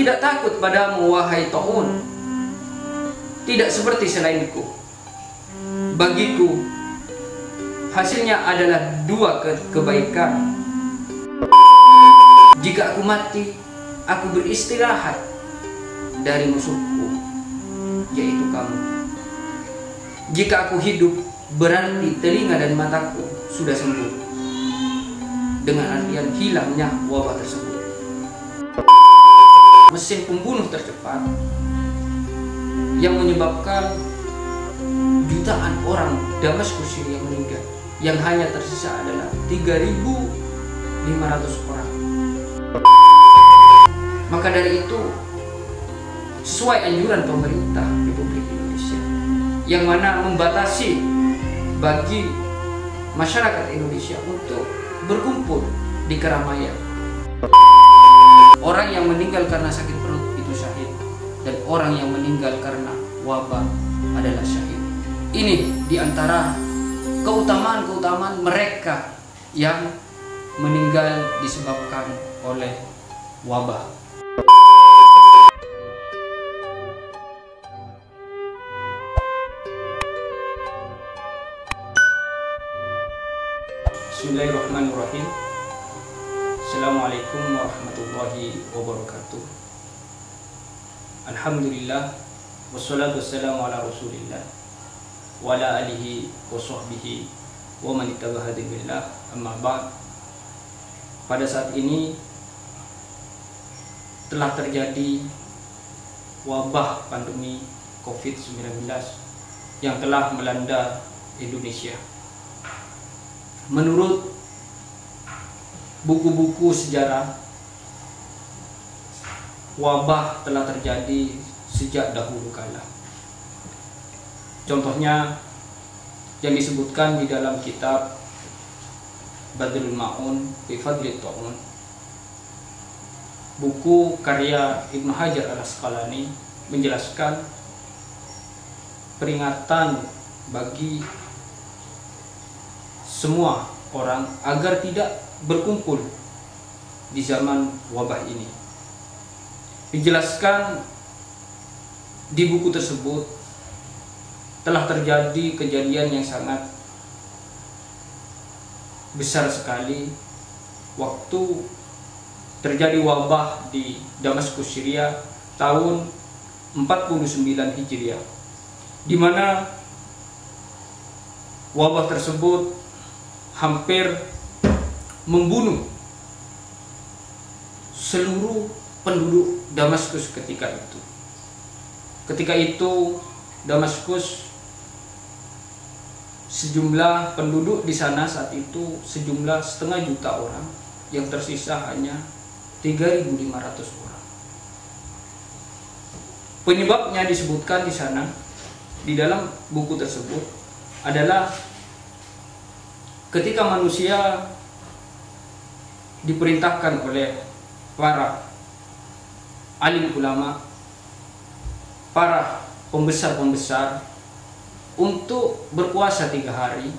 tidak takut padamu, wahai Ta'un. Tidak seperti selainku. Bagiku hasilnya adalah dua kebaikan. Jika aku mati, aku beristirahat dari musuhku, yaitu kamu. Jika aku hidup, berarti telinga dan mataku sudah sembuh, dengan artian hilangnya wabah tersebut. Mesin pembunuh tercepat yang menyebabkan jutaan orang Damaskus Syria meninggal, yang hanya tersisa adalah 3.500 orang. Maka dari itu, sesuai anjuran pemerintah Republik Indonesia, yang mana membatasi bagi masyarakat Indonesia untuk berkumpul di keramaian. Orang yang meninggal karena sakit perut itu syahid, dan orang yang meninggal karena wabah adalah syahid. Ini diantara keutamaan-keutamaan mereka yang meninggal disebabkan oleh wabah. Bismillahirrahmanirrahim. Assalamualaikum warahmatullahi wabarakatuh. Alhamdulillah, wassalatu wassalamu ala rasulillah wa ala alihi wa sahbihi wa man ittaba'a billah, amma ba'd. Pada saat ini telah terjadi wabah pandemi COVID-19 yang telah melanda Indonesia. Menurut buku-buku sejarah, wabah telah terjadi sejak dahulu kala. Contohnya yang disebutkan di dalam kitab Badrul Ma'un fi Fadlit Ta'un, buku karya Ibnu Hajar Al-Asqalani, menjelaskan peringatan bagi semua orang agar tidak berkumpul di zaman wabah ini. Dijelaskan di buku tersebut telah terjadi kejadian yang sangat besar sekali waktu terjadi wabah di Damaskus Syria tahun 49 Hijriah, di mana wabah tersebut hampir membunuh seluruh penduduk Damaskus ketika itu. Ketika itu Damaskus, sejumlah penduduk di sana saat itu sejumlah 500.000 orang, yang tersisa hanya 3.500 orang. Penyebabnya disebutkan di sana, di dalam buku tersebut, adalah ketika manusia diperintahkan oleh para alim ulama, para pembesar-pembesar untuk berpuasa 3 hari.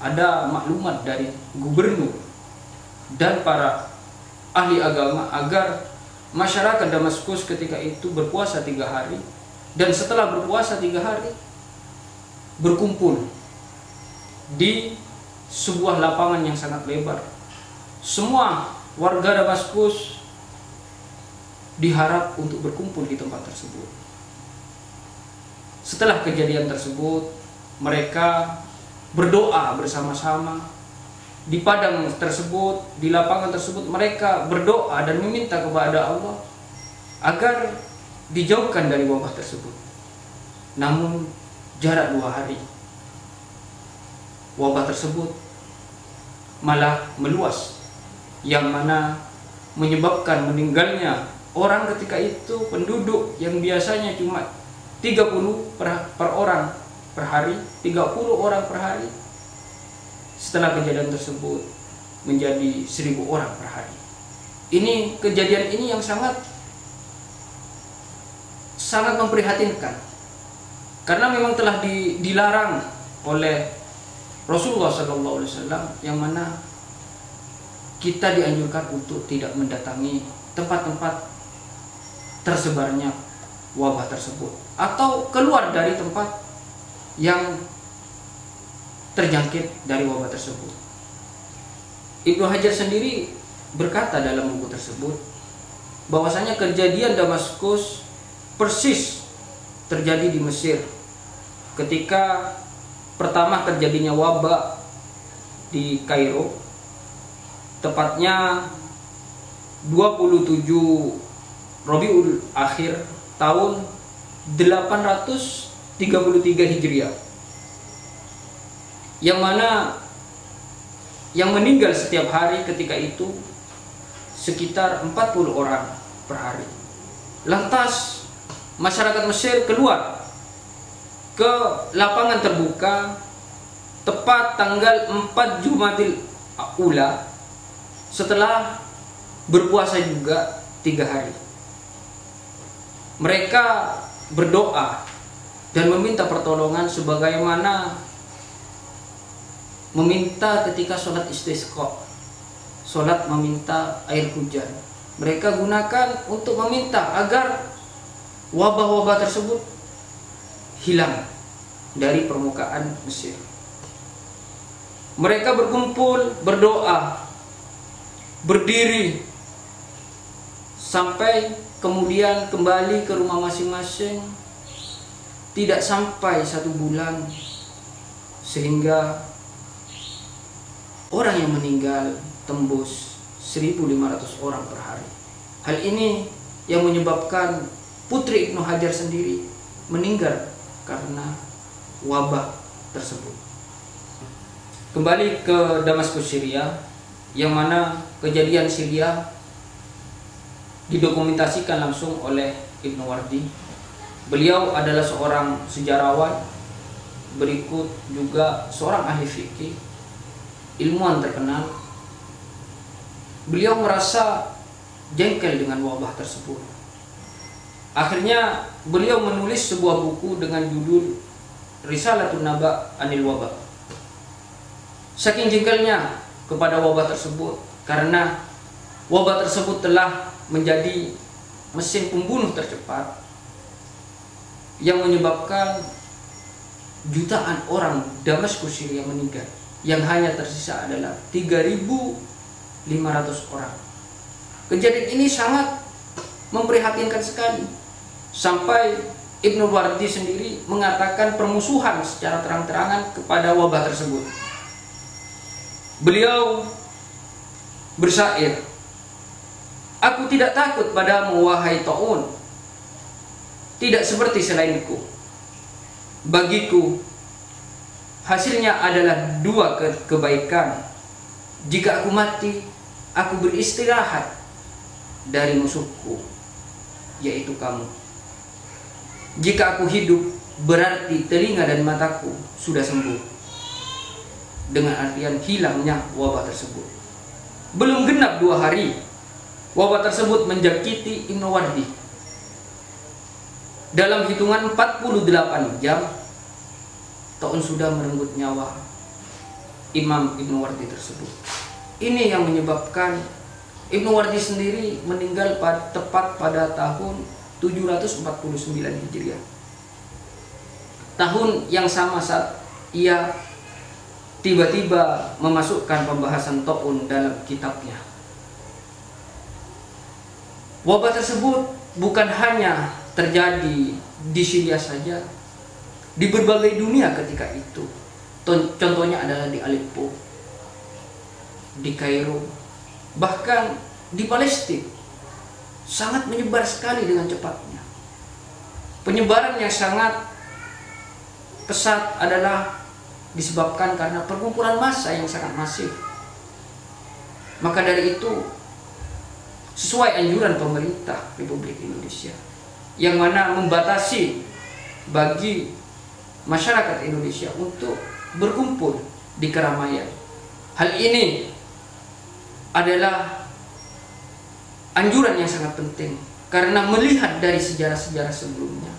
Ada maklumat dari gubernur dan para ahli agama agar masyarakat Damaskus ketika itu berpuasa 3 hari, dan setelah berpuasa 3 hari berkumpul di sebuah lapangan yang sangat lebar. Semua warga Damaskus diharap untuk berkumpul di tempat tersebut. Setelah kejadian tersebut, mereka berdoa bersama-sama di padang tersebut, di lapangan tersebut. Mereka berdoa dan meminta kepada Allah agar dijauhkan dari wabah tersebut. Namun jarak 2 hari, wabah tersebut malah meluas, yang mana menyebabkan meninggalnya orang ketika itu. Penduduk yang biasanya cuma 30 per orang per hari, 30 orang per hari, setelah kejadian tersebut menjadi 1.000 orang per hari. Ini kejadian ini yang sangat memprihatinkan, karena memang telah dilarang oleh Rasulullah SAW, yang mana kita dianjurkan untuk tidak mendatangi tempat-tempat tersebarnya wabah tersebut atau keluar dari tempat yang terjangkit dari wabah tersebut. Ibnu Hajar sendiri berkata dalam buku tersebut bahwasanya kejadian Damaskus persis terjadi di Mesir ketika pertama terjadinya wabah di Kairo, tepatnya 27 Rabiul Akhir tahun 833 Hijriah, yang mana yang meninggal setiap hari ketika itu sekitar 40 orang per hari. Lantas masyarakat Mesir keluar ke lapangan terbuka tepat tanggal 4 Jumadil Ula setelah berpuasa juga 3 hari. Mereka berdoa dan meminta pertolongan sebagaimana meminta ketika sholat istisqa, sholat meminta air hujan. Mereka gunakan untuk meminta agar wabah-wabah tersebut hilang dari permukaan Mesir. Mereka berkumpul, berdoa, berdiri, sampai kemudian kembali ke rumah masing-masing. Tidak sampai 1 bulan sehingga orang yang meninggal tembus 1.500 orang per hari. Hal ini yang menyebabkan putri Ibnu Hajar sendiri meninggal karena wabah tersebut. Kembali ke Damaskus, Syria, yang mana kejadian Syria didokumentasikan langsung oleh Ibnu Wardi. Beliau adalah seorang sejarawan, berikut juga seorang ahli fikih, ilmuwan terkenal. Beliau merasa jengkel dengan wabah tersebut. Akhirnya beliau menulis sebuah buku dengan judul Risalatun Naba Anil Wabah. Saking jengkelnya kepada wabah tersebut, karena wabah tersebut telah menjadi mesin pembunuh tercepat yang menyebabkan jutaan orang Damaskus, Syria meninggal. Yang hanya tersisa adalah 3.500 orang. Kejadian ini sangat memprihatinkan sekali, sampai Ibnu Wardi sendiri mengatakan permusuhan secara terang-terangan kepada wabah tersebut. Beliau bersyair, "Aku tidak takut padamu wahai ta'un, tidak seperti selainku. Bagiku hasilnya adalah 2 kebaikan. Jika aku mati, aku beristirahat dari musuhku, yaitu kamu. Jika aku hidup, berarti telinga dan mataku sudah sembuh." Dengan artian hilangnya wabah tersebut. Belum genap 2 hari, wabah tersebut menjakiti Ibnu Wardi. Dalam hitungan 48 jam, ta'un sudah merenggut nyawa Imam Ibnu Wardi tersebut. Ini yang menyebabkan Ibnu Wardi sendiri meninggal tepat pada tahun 749 Hijriah. Tahun yang sama saat ia tiba-tiba memasukkan pembahasan ta'un dalam kitabnya. Wabah tersebut bukan hanya terjadi di Syria saja, di berbagai dunia ketika itu. Contohnya adalah di Aleppo, di Kairo, bahkan di Palestina. Sangat menyebar sekali dengan cepatnya. Penyebaran yang sangat pesat adalah disebabkan karena perkumpulan massa yang sangat masif. Maka dari itu, sesuai anjuran pemerintah Republik Indonesia, yang mana membatasi bagi masyarakat Indonesia untuk berkumpul di keramaian. Hal ini adalah anjuran yang sangat penting, karena melihat dari sejarah-sejarah sebelumnya,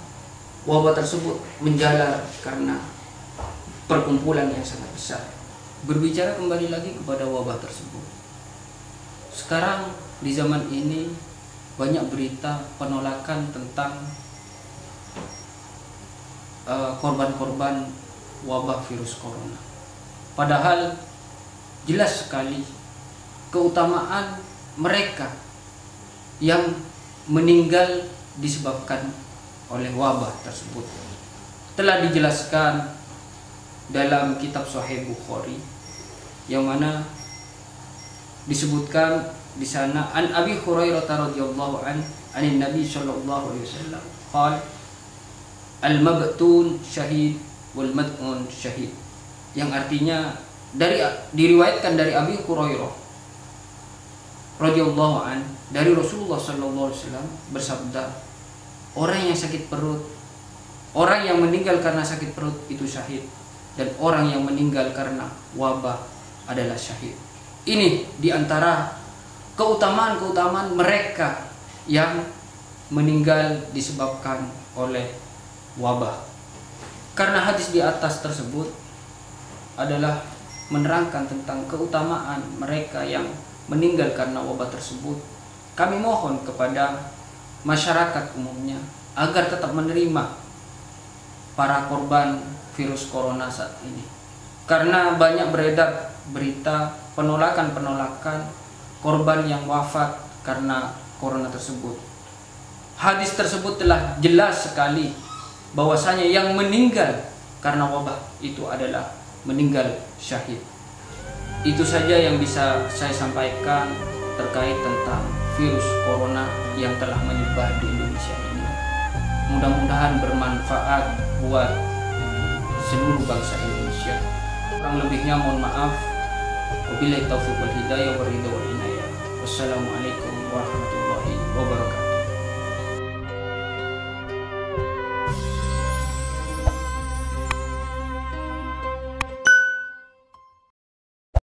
wabah tersebut menjalar karena perkumpulan yang sangat besar. Berbicara kembali lagi kepada wabah tersebut, Sekarang di zaman ini banyak berita penolakan tentang korban-korban wabah virus corona. Padahal jelas sekali keutamaan mereka yang meninggal disebabkan oleh wabah tersebut telah dijelaskan dalam kitab Sahih Bukhari, yang mana disebutkan di sana an Abi Hurairah radhiyallahu anin Nabi sallallahu alaihi wasallam qala al-mabtun syahid wal mad'un syahid, yang artinya diriwayatkan dari Abi Hurairah radhiyallahu an dari Rasulullah sallallahu alaihi wasallam bersabda, orang yang sakit perut, orang yang meninggal karena sakit perut itu syahid, dan orang yang meninggal karena wabah adalah syahid. Ini diantara keutamaan-keutamaan mereka yang meninggal disebabkan oleh wabah. Karena hadis di atas tersebut adalah menerangkan tentang keutamaan mereka yang meninggal karena wabah tersebut, kami mohon kepada masyarakat umumnya agar tetap menerima para korban virus corona saat ini. Karena banyak beredar berita penolakan korban yang wafat karena corona tersebut. Hadis tersebut telah jelas sekali bahwasanya yang meninggal karena wabah itu adalah meninggal syahid. Itu saja yang bisa saya sampaikan terkait tentang virus corona yang telah menyebar di Indonesia ini. Mudah-mudahan bermanfaat buat seluruh bangsa Indonesia. Kurang lebihnya mohon maaf. Wabillahi taufiq wal hidayah wa ridha wal inayah. Wassalamualaikum warahmatullahi wabarakatuh.